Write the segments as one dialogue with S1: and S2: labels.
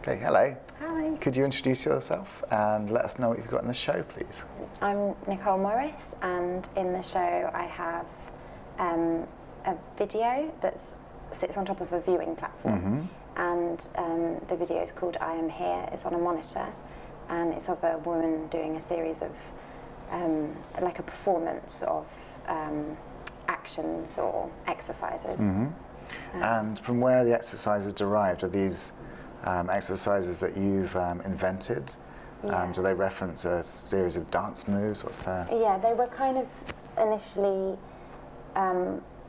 S1: Okay, hello.
S2: Hi.
S1: Could you introduce yourself and let us know what you've got in the show, please?
S2: I'm Nicole Morris, and in the show I have a video that sits on top of a viewing platform, and the video is called I Am Here. It's on a monitor, and it's of a woman doing a series of like a performance of actions or exercises.
S1: And from where are the exercises derived? Are these exercises that you've invented?
S2: Yeah.
S1: Do they reference a series of dance moves? What's that?
S2: Yeah, they were kind of initially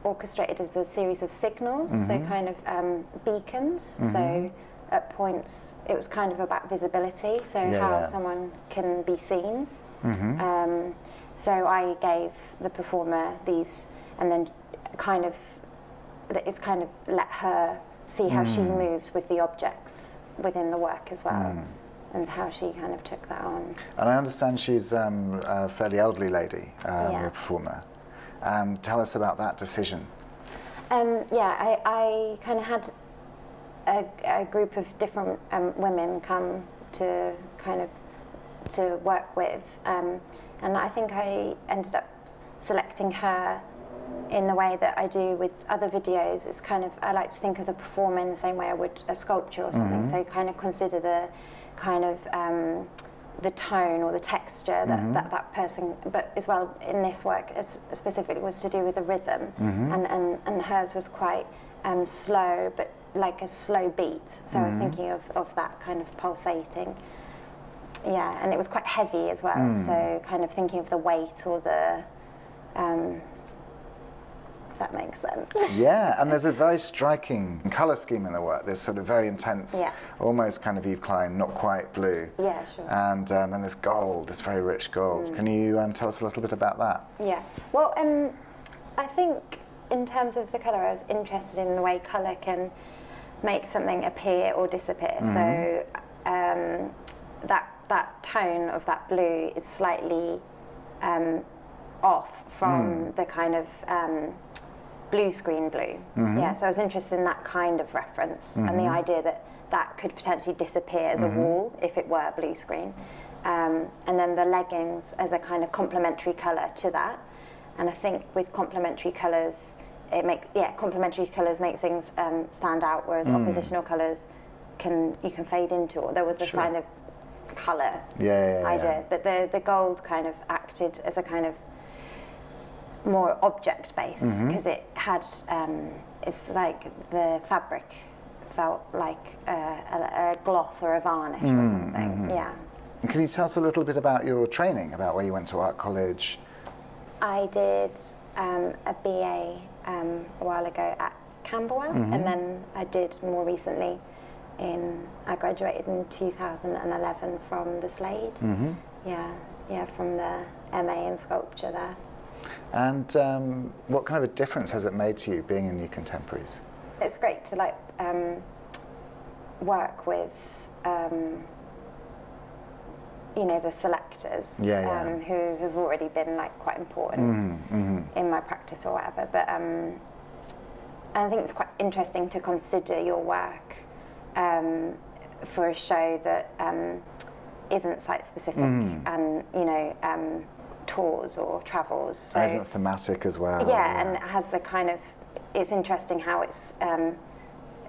S2: orchestrated as a series of signals, so kind of beacons. So at points it was kind of about visibility, so how someone can be seen. So I gave the performer these, and then it's kind of let her see how she moves with the objects within the work as well, and how she kind of took that on. And
S1: I understand she's a fairly elderly lady, your performer. And tell us about that decision.
S2: I kind of had a group of different women come to to work with, and I think I ended up selecting her in the way that I do with other videos. It's kind of, I like to think of the performer in the same way I would a sculpture or something. So kind of consider the kind of the tone or the texture that that person, but as well in this work specifically was to do with the rhythm, and hers was quite slow, but like a slow beat. So I was thinking of that kind of pulsating. Yeah, and it was quite heavy as well. So kind of thinking of the weight or the if that makes sense.
S1: Yeah, and there's a very striking colour scheme in the work. There's sort of very intense, almost kind of Yves Klein, not quite blue.
S2: Yeah, sure.
S1: And this gold, this very rich gold. Can you tell us a little bit about that?
S2: Yeah, well, I think in terms of the colour, I was interested in the way colour can make something appear or disappear. So that tone of that blue is slightly off from the kind of blue screen blue. Yeah, so I was interested in that kind of reference and the idea that that could potentially disappear as a wall if it were blue screen. And then the leggings as a kind of complementary colour to that. And I think with complementary colours, complementary colours make things stand out, whereas oppositional colours you can fade into. Or there was a kind of colour idea, but the gold kind of acted as a kind of more object based, because it had it's like the fabric felt like a gloss or a varnish or something. Yeah.
S1: And can you tell us a little bit about your training, about where you went to art college?
S2: I did a BA a while ago at Camberwell, and then I did more recently I graduated in 2011 from the Slade. From the MA in sculpture there.
S1: And what kind of a difference has it made to you being in New Contemporaries?
S2: It's great to work with the selectors who have already been quite important in my practice or whatever. But I think it's quite interesting to consider your work for a show that isn't site specific and tours or travels. So
S1: and isn't thematic as well.
S2: Yeah, and it has the kind of, it's interesting how it's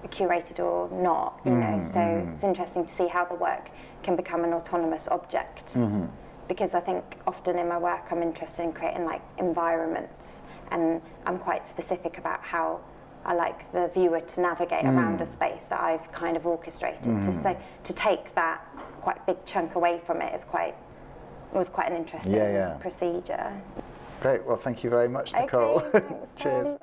S2: curated or not, so it's interesting to see how the work can become an autonomous object. Because I think often in my work I'm interested in creating environments, and I'm quite specific about how I like the viewer to navigate around a space that I've kind of orchestrated. To take that quite big chunk away from it was quite an interesting procedure.
S1: Great, well thank you very much, Nicole.
S2: Okay,
S1: Cheers.